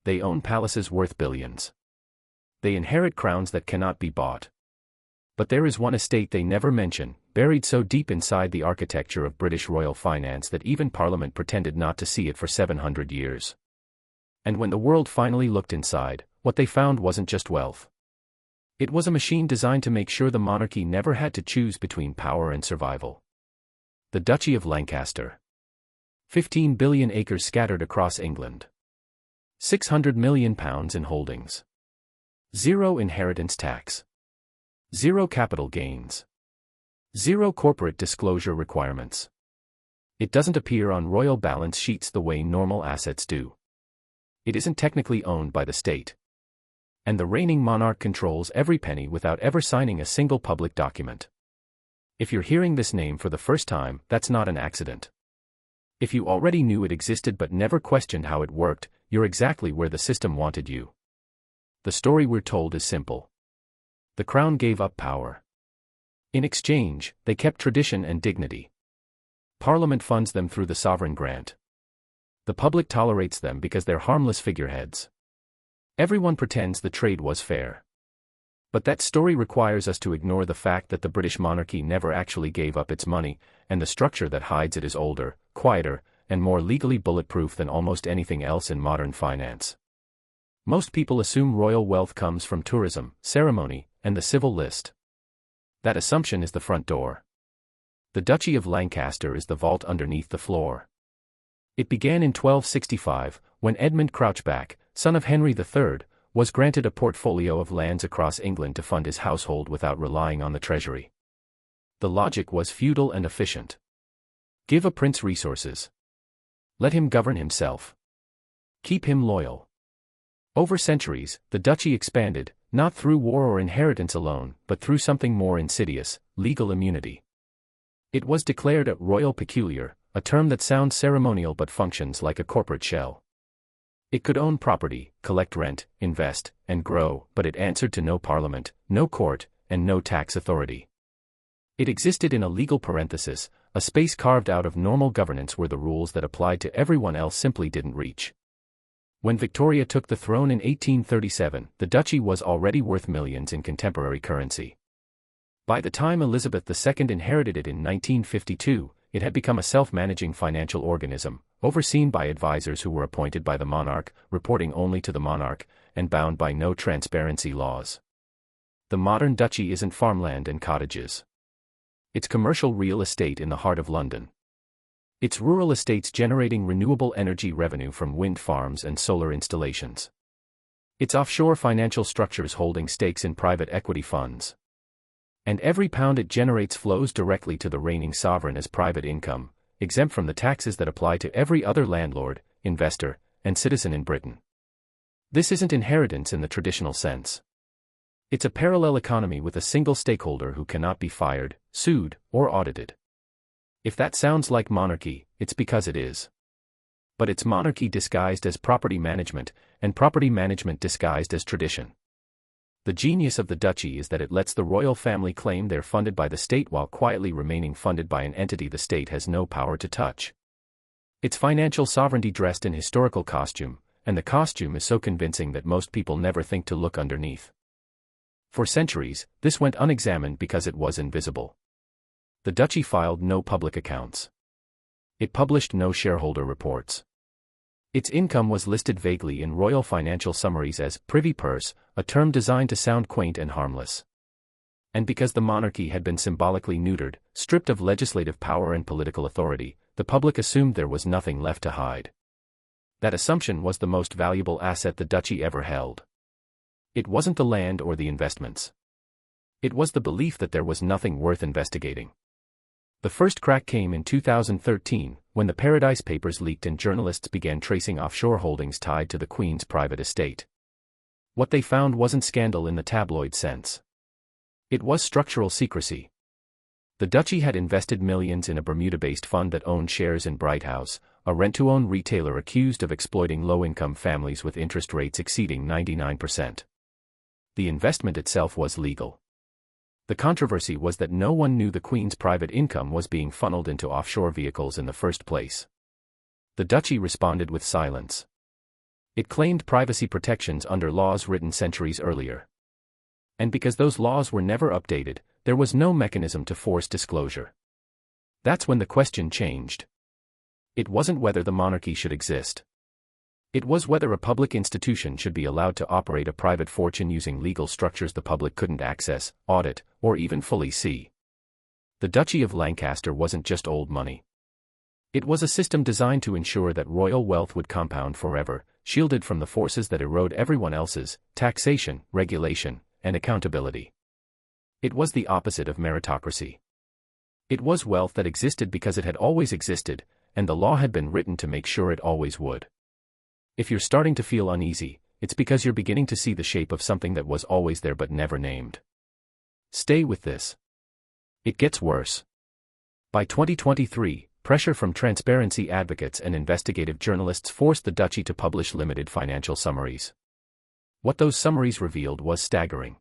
They own palaces worth billions. They inherit crowns that cannot be bought. But there is one estate they never mention, buried so deep inside the architecture of British royal finance that even Parliament pretended not to see it for 700 years. And when the world finally looked inside, what they found wasn't just wealth. It was a machine designed to make sure the monarchy never had to choose between power and survival. The Duchy of Lancaster. 15 billion acres scattered across England. £600 million in holdings. Zero inheritance tax. Zero capital gains. Zero corporate disclosure requirements. It doesn't appear on royal balance sheets the way normal assets do. It isn't technically owned by the state. And the reigning monarch controls every penny without ever signing a single public document. If you're hearing this name for the first time, that's not an accident. If you already knew it existed but never questioned how it worked, you're exactly where the system wanted you. The story we're told is simple. The crown gave up power. In exchange, they kept tradition and dignity. Parliament funds them through the sovereign grant. The public tolerates them because they're harmless figureheads. Everyone pretends the trade was fair. But that story requires us to ignore the fact that the British monarchy never actually gave up its money, and the structure that hides it is older, quieter, and more legally bulletproof than almost anything else in modern finance. Most people assume royal wealth comes from tourism, ceremony, and the civil list. That assumption is the front door. The Duchy of Lancaster is the vault underneath the floor. It began in 1265, when Edmund Crouchback, son of Henry III, was granted a portfolio of lands across England to fund his household without relying on the treasury. The logic was feudal and efficient. Give a prince resources. Let him govern himself. Keep him loyal. Over centuries, the duchy expanded, not through war or inheritance alone, but through something more insidious, legal immunity. It was declared a royal peculiar, a term that sounds ceremonial but functions like a corporate shell. It could own property, collect rent, invest, and grow, but it answered to no parliament, no court, and no tax authority. It existed in a legal parenthesis, a space carved out of normal governance where the rules that applied to everyone else simply didn't reach. When Victoria took the throne in 1837, the duchy was already worth millions in contemporary currency. By the time Elizabeth II inherited it in 1952, it had become a self-managing financial organism, overseen by advisors who were appointed by the monarch, reporting only to the monarch, and bound by no transparency laws. The modern duchy isn't farmland and cottages. It's commercial real estate in the heart of London. It's rural estates generating renewable energy revenue from wind farms and solar installations. It's offshore financial structures holding stakes in private equity funds. And every pound it generates flows directly to the reigning sovereign as private income, exempt from the taxes that apply to every other landlord, investor, and citizen in Britain. This isn't inheritance in the traditional sense. It's a parallel economy with a single stakeholder who cannot be fired, sued, or audited. If that sounds like monarchy, it's because it is. But it's monarchy disguised as property management, and property management disguised as tradition. The genius of the duchy is that it lets the royal family claim they're funded by the state while quietly remaining funded by an entity the state has no power to touch. It's financial sovereignty dressed in historical costume, and the costume is so convincing that most people never think to look underneath. For centuries, this went unexamined because it was invisible. The duchy filed no public accounts. It published no shareholder reports. Its income was listed vaguely in royal financial summaries as privy purse, a term designed to sound quaint and harmless. And because the monarchy had been symbolically neutered, stripped of legislative power and political authority, the public assumed there was nothing left to hide. That assumption was the most valuable asset the duchy ever held. It wasn't the land or the investments. It was the belief that there was nothing worth investigating. The first crack came in 2013, when the Paradise Papers leaked and journalists began tracing offshore holdings tied to the Queen's private estate. What they found wasn't scandal in the tabloid sense. It was structural secrecy. The duchy had invested millions in a Bermuda-based fund that owned shares in Bright House, a rent-to-own retailer accused of exploiting low-income families with interest rates exceeding 99%. The investment itself was legal. The controversy was that no one knew the Queen's private income was being funneled into offshore vehicles in the first place. The duchy responded with silence. It claimed privacy protections under laws written centuries earlier. And because those laws were never updated, there was no mechanism to force disclosure. That's when the question changed. It wasn't whether the monarchy should exist. It was whether a public institution should be allowed to operate a private fortune using legal structures the public couldn't access, audit, or even fully see. The Duchy of Lancaster wasn't just old money. It was a system designed to ensure that royal wealth would compound forever, shielded from the forces that erode everyone else's: taxation, regulation, and accountability. It was the opposite of meritocracy. It was wealth that existed because it had always existed, and the law had been written to make sure it always would. If you're starting to feel uneasy, it's because you're beginning to see the shape of something that was always there but never named. Stay with this. It gets worse. By 2023, pressure from transparency advocates and investigative journalists forced the Duchy to publish limited financial summaries. What those summaries revealed was staggering.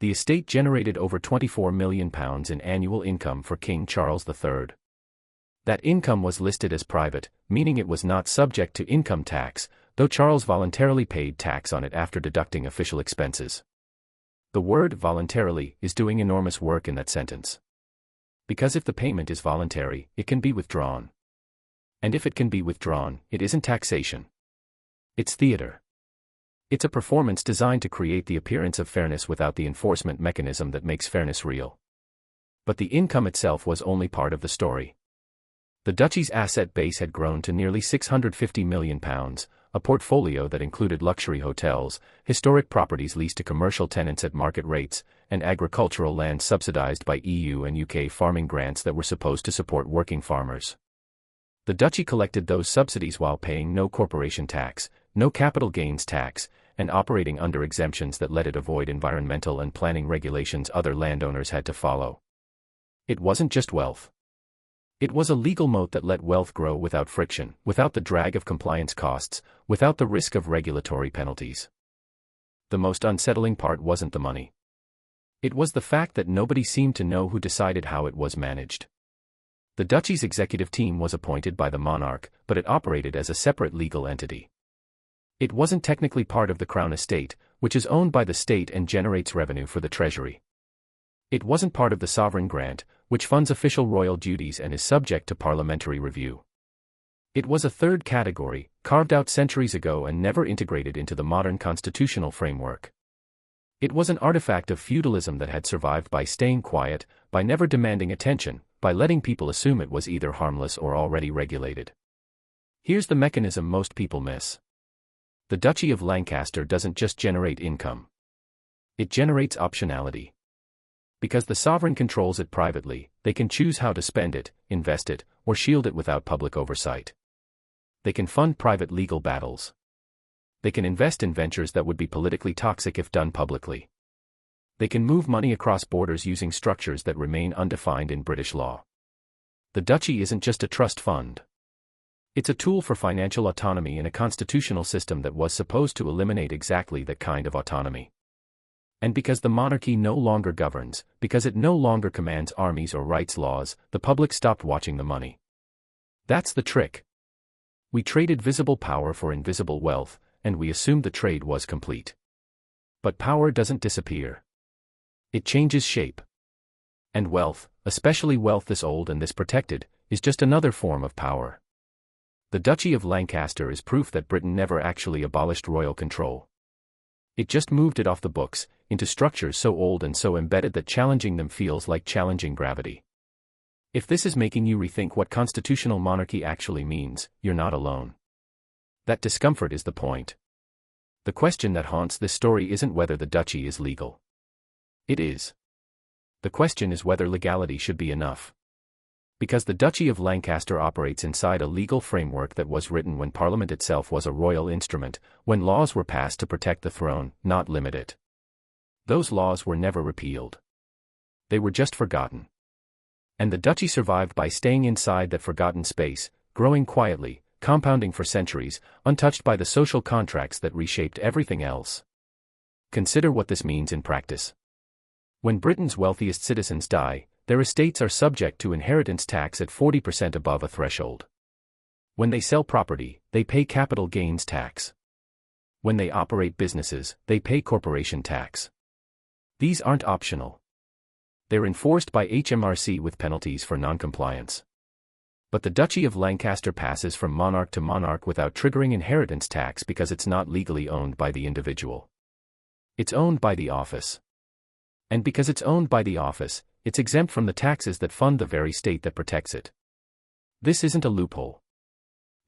The estate generated over £24 million in annual income for King Charles III. That income was listed as private, meaning it was not subject to income tax, though Charles voluntarily paid tax on it after deducting official expenses. The word voluntarily is doing enormous work in that sentence. Because if the payment is voluntary, it can be withdrawn. And if it can be withdrawn, it isn't taxation. It's theater. It's a performance designed to create the appearance of fairness without the enforcement mechanism that makes fairness real. But the income itself was only part of the story. The Duchy's asset base had grown to nearly £650 million, a portfolio that included luxury hotels, historic properties leased to commercial tenants at market rates, and agricultural land subsidized by EU and UK farming grants that were supposed to support working farmers. The Duchy collected those subsidies while paying no corporation tax, no capital gains tax, and operating under exemptions that let it avoid environmental and planning regulations other landowners had to follow. It wasn't just wealth. It was a legal moat that let wealth grow without friction, without the drag of compliance costs, without the risk of regulatory penalties. The most unsettling part wasn't the money. It was the fact that nobody seemed to know who decided how it was managed. The Duchy's executive team was appointed by the monarch, but it operated as a separate legal entity. It wasn't technically part of the Crown Estate, which is owned by the state and generates revenue for the Treasury. It wasn't part of the Sovereign Grant, which funds official royal duties and is subject to parliamentary review. It was a third category, carved out centuries ago and never integrated into the modern constitutional framework. It was an artifact of feudalism that had survived by staying quiet, by never demanding attention, by letting people assume it was either harmless or already regulated. Here's the mechanism most people miss. The Duchy of Lancaster doesn't just generate income. It generates optionality. Because the sovereign controls it privately, they can choose how to spend it, invest it, or shield it without public oversight. They can fund private legal battles. They can invest in ventures that would be politically toxic if done publicly. They can move money across borders using structures that remain undefined in British law. The Duchy isn't just a trust fund. It's a tool for financial autonomy in a constitutional system that was supposed to eliminate exactly that kind of autonomy. And because the monarchy no longer governs, because it no longer commands armies or writes laws, the public stopped watching the money. That's the trick. We traded visible power for invisible wealth, and we assumed the trade was complete. But power doesn't disappear. It changes shape. And wealth, especially wealth this old and this protected, is just another form of power. The Duchy of Lancaster is proof that Britain never actually abolished royal control. It just moved it off the books, into structures so old and so embedded that challenging them feels like challenging gravity. If this is making you rethink what constitutional monarchy actually means, you're not alone. That discomfort is the point. The question that haunts this story isn't whether the Duchy is legal. It is. The question is whether legality should be enough. Because the Duchy of Lancaster operates inside a legal framework that was written when Parliament itself was a royal instrument, when laws were passed to protect the throne, not limit it. Those laws were never repealed. They were just forgotten. And the Duchy survived by staying inside that forgotten space, growing quietly, compounding for centuries, untouched by the social contracts that reshaped everything else. Consider what this means in practice. When Britain's wealthiest citizens die, their estates are subject to inheritance tax at 40% above a threshold. When they sell property, they pay capital gains tax. When they operate businesses, they pay corporation tax. These aren't optional. They're enforced by HMRC with penalties for non-compliance. But the Duchy of Lancaster passes from monarch to monarch without triggering inheritance tax because it's not legally owned by the individual. It's owned by the office. And because it's owned by the office, it's exempt from the taxes that fund the very state that protects it. This isn't a loophole.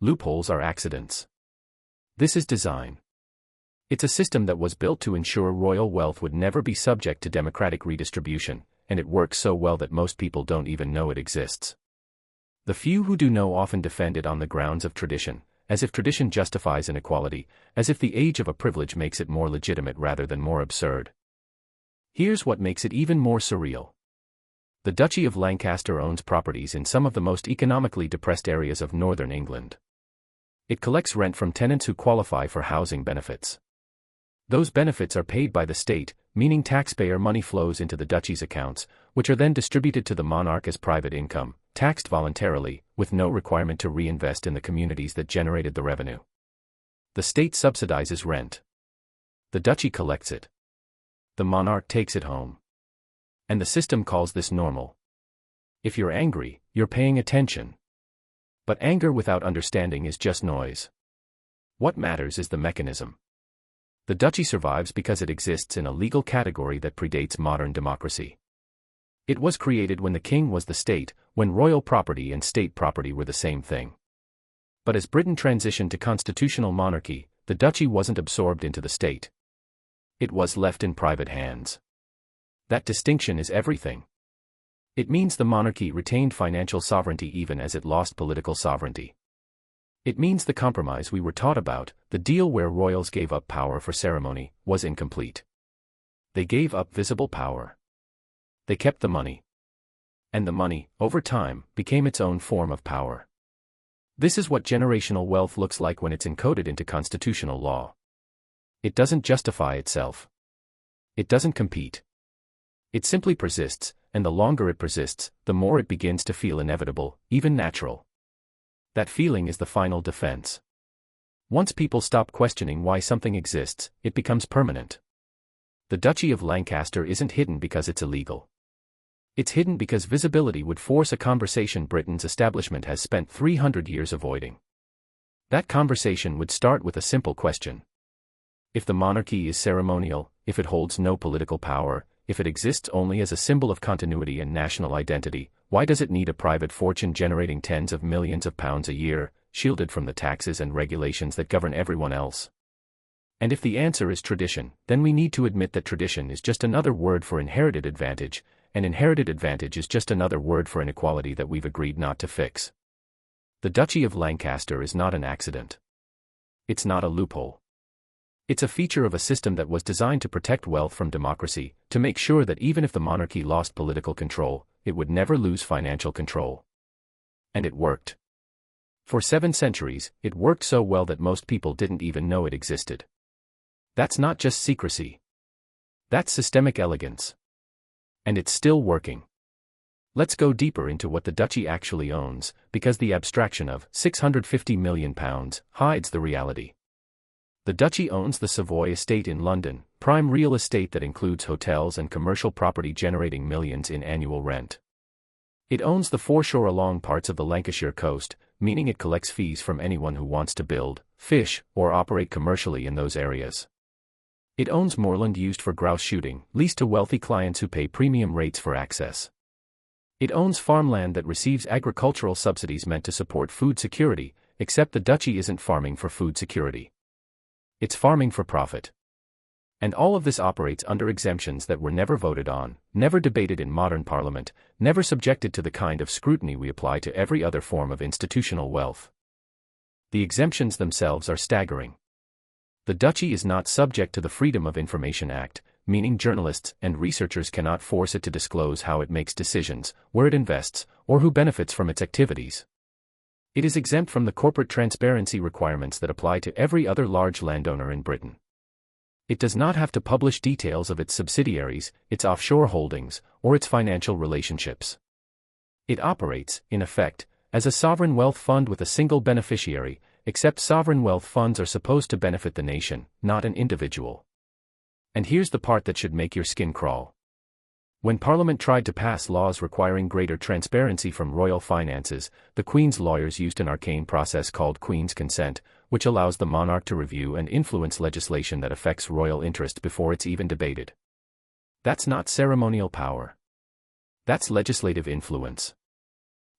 Loopholes are accidents. This is design. It's a system that was built to ensure royal wealth would never be subject to democratic redistribution, and it works so well that most people don't even know it exists. The few who do know often defend it on the grounds of tradition, as if tradition justifies inequality, as if the age of a privilege makes it more legitimate rather than more absurd. Here's what makes it even more surreal. The Duchy of Lancaster owns properties in some of the most economically depressed areas of northern England. It collects rent from tenants who qualify for housing benefits. Those benefits are paid by the state, meaning taxpayer money flows into the duchy's accounts, which are then distributed to the monarch as private income, taxed voluntarily, with no requirement to reinvest in the communities that generated the revenue. The state subsidizes rent. The duchy collects it. The monarch takes it home. And the system calls this normal. If you're angry, you're paying attention. But anger without understanding is just noise. What matters is the mechanism. The duchy survives because it exists in a legal category that predates modern democracy. It was created when the king was the state, when royal property and state property were the same thing. But as Britain transitioned to constitutional monarchy, the duchy wasn't absorbed into the state. It was left in private hands. That distinction is everything. It means the monarchy retained financial sovereignty even as it lost political sovereignty. It means the compromise we were taught about, the deal where royals gave up power for ceremony, was incomplete. They gave up visible power. They kept the money. And the money, over time, became its own form of power. This is what generational wealth looks like when it's encoded into constitutional law. It doesn't justify itself. It doesn't compete. It simply persists, and the longer it persists, the more it begins to feel inevitable, even natural. That feeling is the final defense. Once people stop questioning why something exists, it becomes permanent. The Duchy of Lancaster isn't hidden because it's illegal. It's hidden because visibility would force a conversation Britain's establishment has spent 300 years avoiding. That conversation would start with a simple question. If the monarchy is ceremonial, if it holds no political power, if it exists only as a symbol of continuity and national identity, why does it need a private fortune generating tens of millions of pounds a year, shielded from the taxes and regulations that govern everyone else? And if the answer is tradition, then we need to admit that tradition is just another word for inherited advantage, and inherited advantage is just another word for inequality that we've agreed not to fix. The Duchy of Lancaster is not an accident. It's not a loophole. It's a feature of a system that was designed to protect wealth from democracy, to make sure that even if the monarchy lost political control, it would never lose financial control. And it worked. For 7 centuries, it worked so well that most people didn't even know it existed. That's not just secrecy. That's systemic elegance. And it's still working. Let's go deeper into what the duchy actually owns, because the abstraction of £650 million hides the reality. The duchy owns the Savoy estate in London, prime real estate that includes hotels and commercial property generating millions in annual rent. It owns the foreshore along parts of the Lancashire coast, meaning it collects fees from anyone who wants to build, fish, or operate commercially in those areas. It owns moorland used for grouse shooting, leased to wealthy clients who pay premium rates for access. It owns farmland that receives agricultural subsidies meant to support food security, except the duchy isn't farming for food security. It's farming for profit. And all of this operates under exemptions that were never voted on, never debated in modern parliament, never subjected to the kind of scrutiny we apply to every other form of institutional wealth. The exemptions themselves are staggering. The duchy is not subject to the Freedom of Information Act, meaning journalists and researchers cannot force it to disclose how it makes decisions, where it invests, or who benefits from its activities. It is exempt from the corporate transparency requirements that apply to every other large landowner in Britain. It does not have to publish details of its subsidiaries, its offshore holdings, or its financial relationships. It operates, in effect, as a sovereign wealth fund with a single beneficiary, except sovereign wealth funds are supposed to benefit the nation, not an individual. And here's the part that should make your skin crawl. When Parliament tried to pass laws requiring greater transparency from royal finances, the Queen's lawyers used an arcane process called Queen's Consent, which allows the monarch to review and influence legislation that affects royal interest before it's even debated. That's not ceremonial power. That's legislative influence.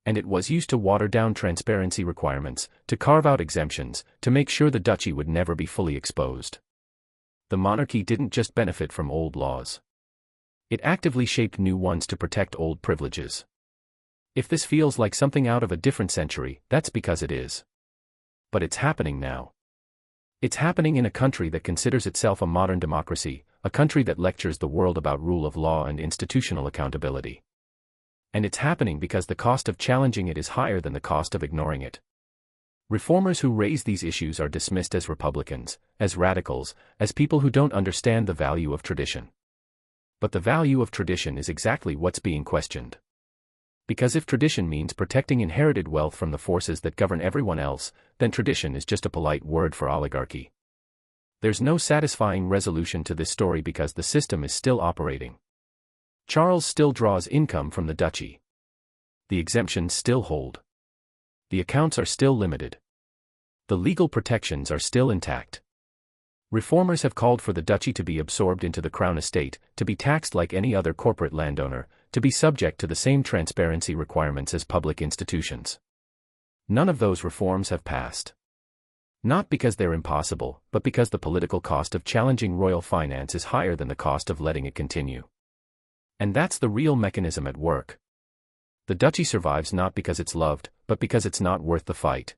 And it was used to water down transparency requirements, to carve out exemptions, to make sure the duchy would never be fully exposed. The monarchy didn't just benefit from old laws. It actively shaped new ones to protect old privileges. If this feels like something out of a different century, that's because it is. But it's happening now. It's happening in a country that considers itself a modern democracy, a country that lectures the world about rule of law and institutional accountability. And it's happening because the cost of challenging it is higher than the cost of ignoring it. Reformers who raise these issues are dismissed as Republicans, as radicals, as people who don't understand the value of tradition. But the value of tradition is exactly what's being questioned. Because if tradition means protecting inherited wealth from the forces that govern everyone else, then tradition is just a polite word for oligarchy. There's no satisfying resolution to this story because the system is still operating. Charles still draws income from the duchy. The exemptions still hold. The accounts are still limited. The legal protections are still intact. Reformers have called for the duchy to be absorbed into the crown estate, to be taxed like any other corporate landowner, to be subject to the same transparency requirements as public institutions. None of those reforms have passed. Not because they're impossible, but because the political cost of challenging royal finance is higher than the cost of letting it continue. And that's the real mechanism at work. The duchy survives not because it's loved, but because it's not worth the fight.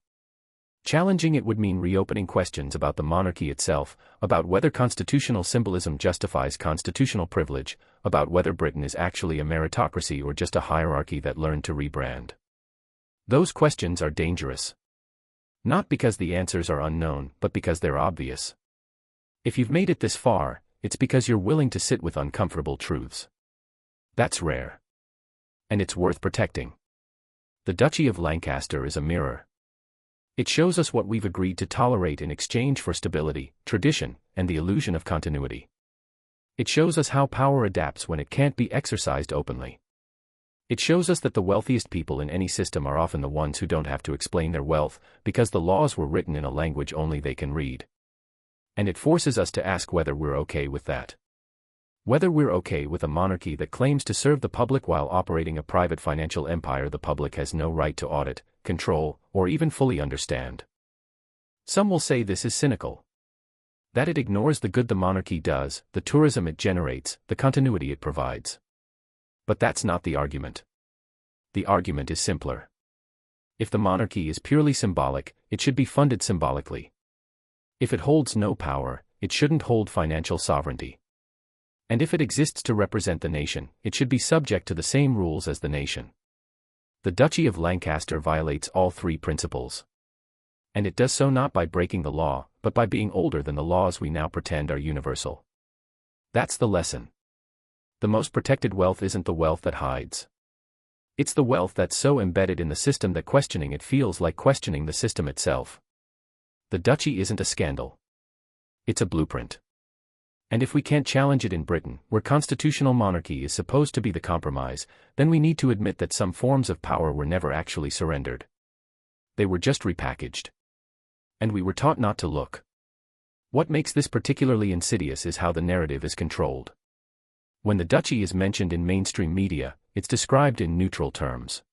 Challenging it would mean reopening questions about the monarchy itself, about whether constitutional symbolism justifies constitutional privilege, about whether Britain is actually a meritocracy or just a hierarchy that learned to rebrand. Those questions are dangerous. Not because the answers are unknown, but because they're obvious. If you've made it this far, it's because you're willing to sit with uncomfortable truths. That's rare. And it's worth protecting. The Duchy of Lancaster is a mirror. It shows us what we've agreed to tolerate in exchange for stability, tradition, and the illusion of continuity. It shows us how power adapts when it can't be exercised openly. It shows us that the wealthiest people in any system are often the ones who don't have to explain their wealth, because the laws were written in a language only they can read. And it forces us to ask whether we're okay with that. Whether we're okay with a monarchy that claims to serve the public while operating a private financial empire the public has no right to audit, control, or even fully understand. Some will say this is cynical. That it ignores the good the monarchy does, the tourism it generates, the continuity it provides. But that's not the argument. The argument is simpler. If the monarchy is purely symbolic, it should be funded symbolically. If it holds no power, it shouldn't hold financial sovereignty. And if it exists to represent the nation, it should be subject to the same rules as the nation. The Duchy of Lancaster violates all three principles. And it does so not by breaking the law, but by being older than the laws we now pretend are universal. That's the lesson. The most protected wealth isn't the wealth that hides. It's the wealth that's so embedded in the system that questioning it feels like questioning the system itself. The duchy isn't a scandal. It's a blueprint. And if we can't challenge it in Britain, where constitutional monarchy is supposed to be the compromise, then we need to admit that some forms of power were never actually surrendered. They were just repackaged. And we were taught not to look. What makes this particularly insidious is how the narrative is controlled. When the duchy is mentioned in mainstream media, it's described in neutral terms.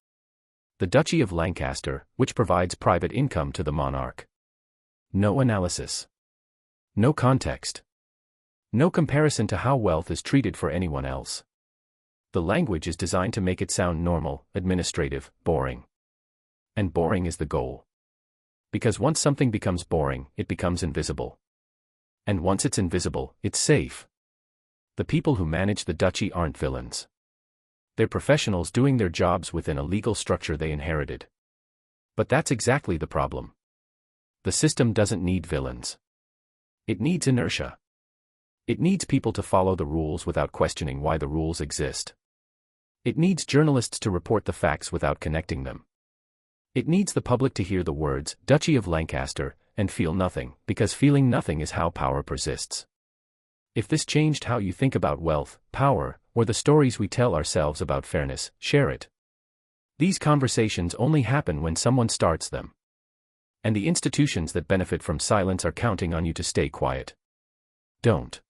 The Duchy of Lancaster, which provides private income to the monarch. No analysis. No context. No comparison to how wealth is treated for anyone else. The language is designed to make it sound normal, administrative, boring. And boring is the goal. Because once something becomes boring, it becomes invisible. And once it's invisible, it's safe. The people who manage the duchy aren't villains. They're professionals doing their jobs within a legal structure they inherited. But that's exactly the problem. The system doesn't need villains. It needs inertia. It needs people to follow the rules without questioning why the rules exist. It needs journalists to report the facts without connecting them. It needs the public to hear the words, Duchy of Lancaster, and feel nothing, because feeling nothing is how power persists. If this changed how you think about wealth, power, or the stories we tell ourselves about fairness, share it. These conversations only happen when someone starts them. And the institutions that benefit from silence are counting on you to stay quiet. Don't.